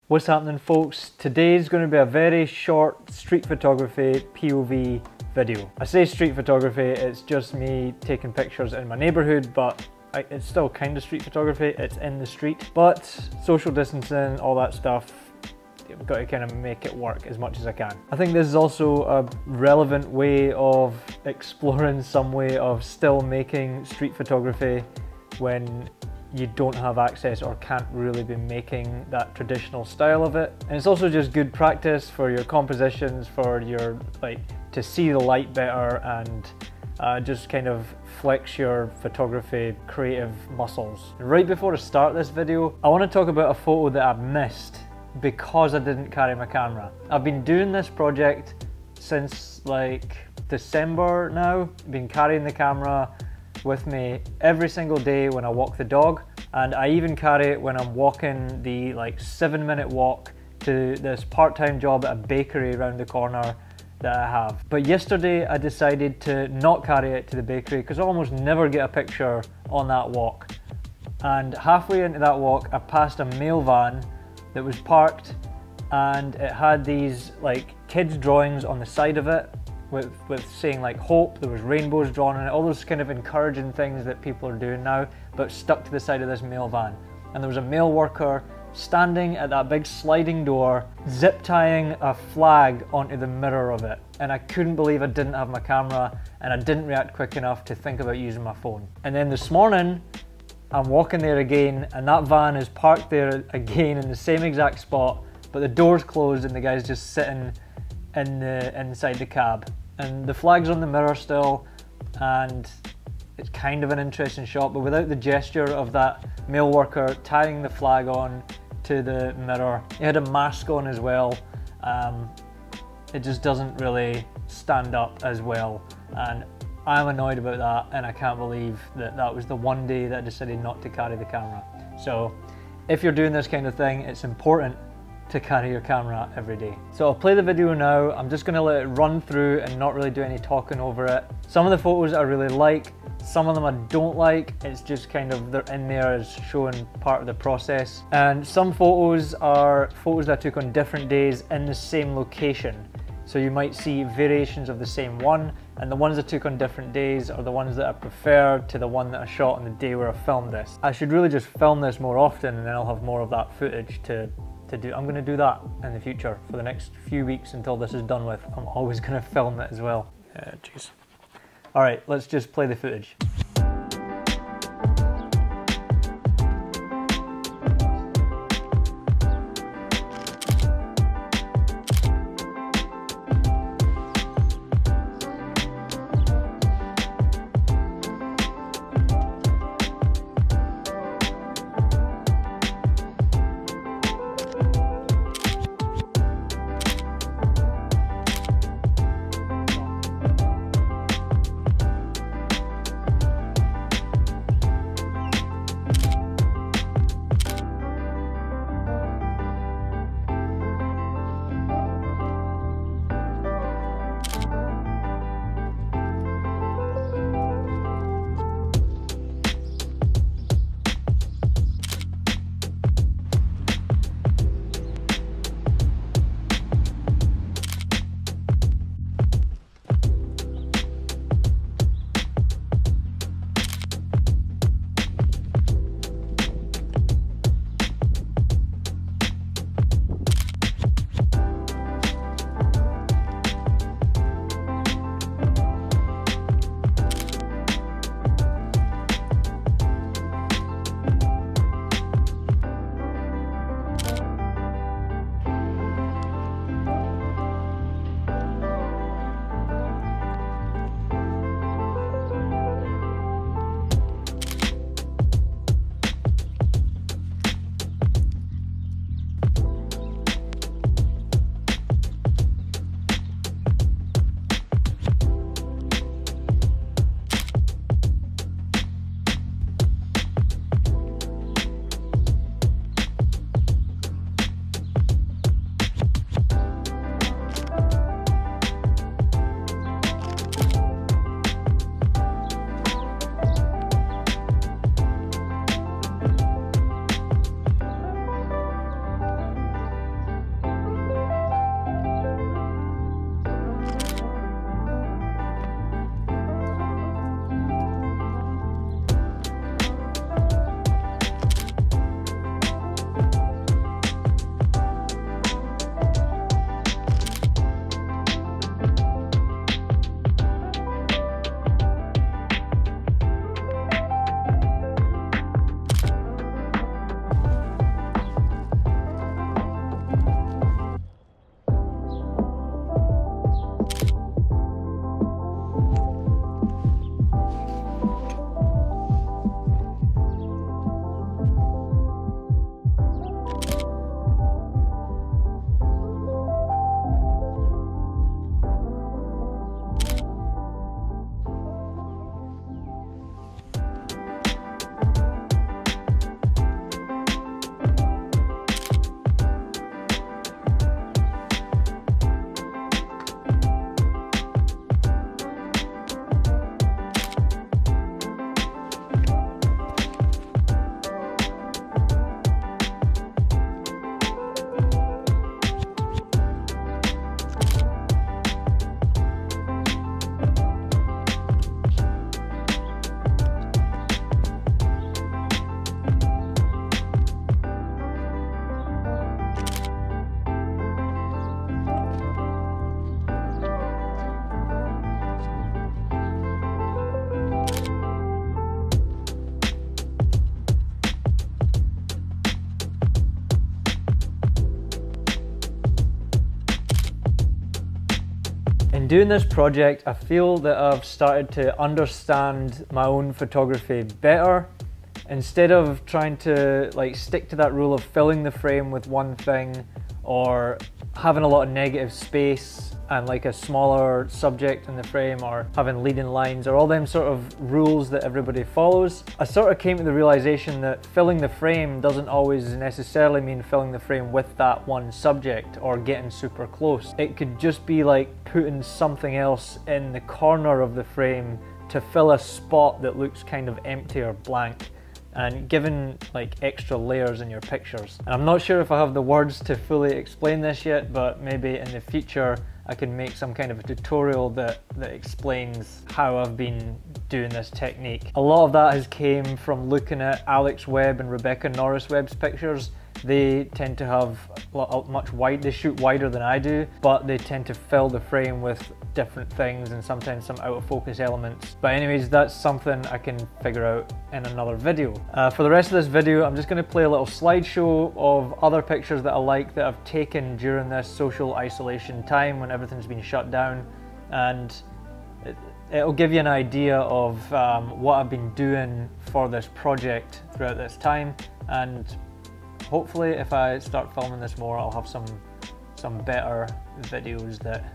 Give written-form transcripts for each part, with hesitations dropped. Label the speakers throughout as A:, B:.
A: What's happening, folks? Today's going to be a very short street photography POV video. I say street photography, it's just me taking pictures in my neighbourhood, but it's still kind of street photography, it's in the street. But social distancing, all that stuff, I've got to kind of make it work as much as I can. I think this is also a relevant way of exploring some way of still making street photography when you don't have access or can't really be making that traditional style of it. And it's also just good practice for your compositions, for your, to see the light better and just kind of flex your photography creative muscles. Right before I start this video, I want to talk about a photo that I've missed because I didn't carry my camera. I've been doing this project since like December now. I've been carrying the camera with me every single day when I walk the dog, and I even carry it when I'm walking the 7-minute walk to this part-time job at a bakery around the corner that I have. But yesterday I decided to not carry it to the bakery because I almost never get a picture on that walk. And halfway into that walk I passed a mail van that was parked, and it had these kids drawings on the side of it with saying hope. There was rainbows drawn on it, all those kind of encouraging things that people are doing now, but stuck to the side of this mail van. And there was a mail worker standing at that big sliding door, zip tying a flag onto the mirror of it. And I couldn't believe I didn't have my camera, and I didn't react quick enough to think about using my phone. And then this morning, I'm walking there again, and that van is parked there again in the same exact spot, but the door's closed and the guy's just sitting inside the cab. And the flag's on the mirror still, and it's kind of an interesting shot, but without the gesture of that mail worker tying the flag on to the mirror. He had a mask on as well. It just doesn't really stand up as well, and I'm annoyed about that, and I can't believe that that was the one day that I decided not to carry the camera. So if you're doing this kind of thing, it's important to carry your camera every day. So I'll play the video now. I'm just gonna let it run through and not really do any talking over it. Some of the photos I really like, some of them I don't like. It's just kind of, they're in there as showing part of the process. And some photos are photos that I took on different days in the same location. So you might see variations of the same one, and the ones I took on different days are the ones that I prefer to the one that I shot on the day where I filmed this. I should really just film this more often, and then I'll have more of that footage to do. I'm going to do that in the future for the next few weeks until this is done with. I'm always going to film it as well. Jeez. Alright, let's just play the footage. In doing this project, I feel that I've started to understand my own photography better. Instead of trying to stick to that rule of filling the frame with one thing, or having a lot of negative space and a smaller subject in the frame, or having leading lines, or all them sort of rules that everybody follows, I sort of came to the realization that filling the frame doesn't always necessarily mean filling the frame with that one subject or getting super close. It could just be like putting something else in the corner of the frame to fill a spot that looks kind of empty or blank, and giving extra layers in your pictures. And I'm not sure if I have the words to fully explain this yet, but maybe in the future I can make some kind of a tutorial that explains how I've been doing this technique. A lot of that has came from looking at Alex Webb and Rebecca Norris Webb's pictures. They tend to have they shoot wider than I do, but they tend to fill the frame with different things and sometimes some out of focus elements. But anyways, that's something I can figure out in another video. For the rest of this video, I'm just going to play a little slideshow of other pictures that I like that I've taken during this social isolation time when everything's been shut down, and it'll give you an idea of what I've been doing for this project throughout this time. And hopefully if I start filming this more, I'll have some better videos that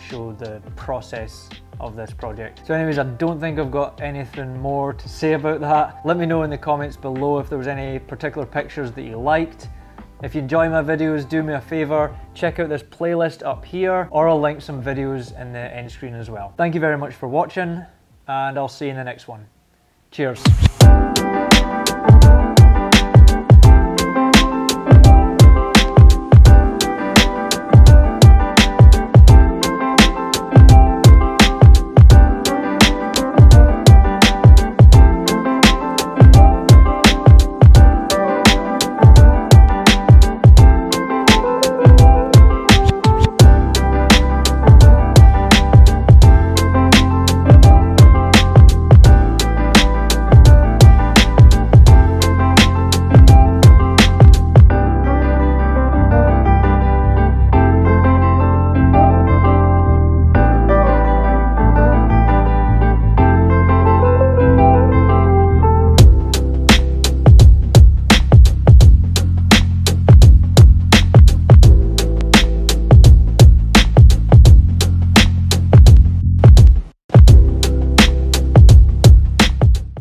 A: show the process of this project. So anyways, I don't think I've got anything more to say about that. Let me know in the comments below if there was any particular pictures that you liked. If you enjoy my videos, do me a favour, check out this playlist up here, or I'll link some videos in the end screen as well. Thank you very much for watching, and I'll see you in the next one. Cheers.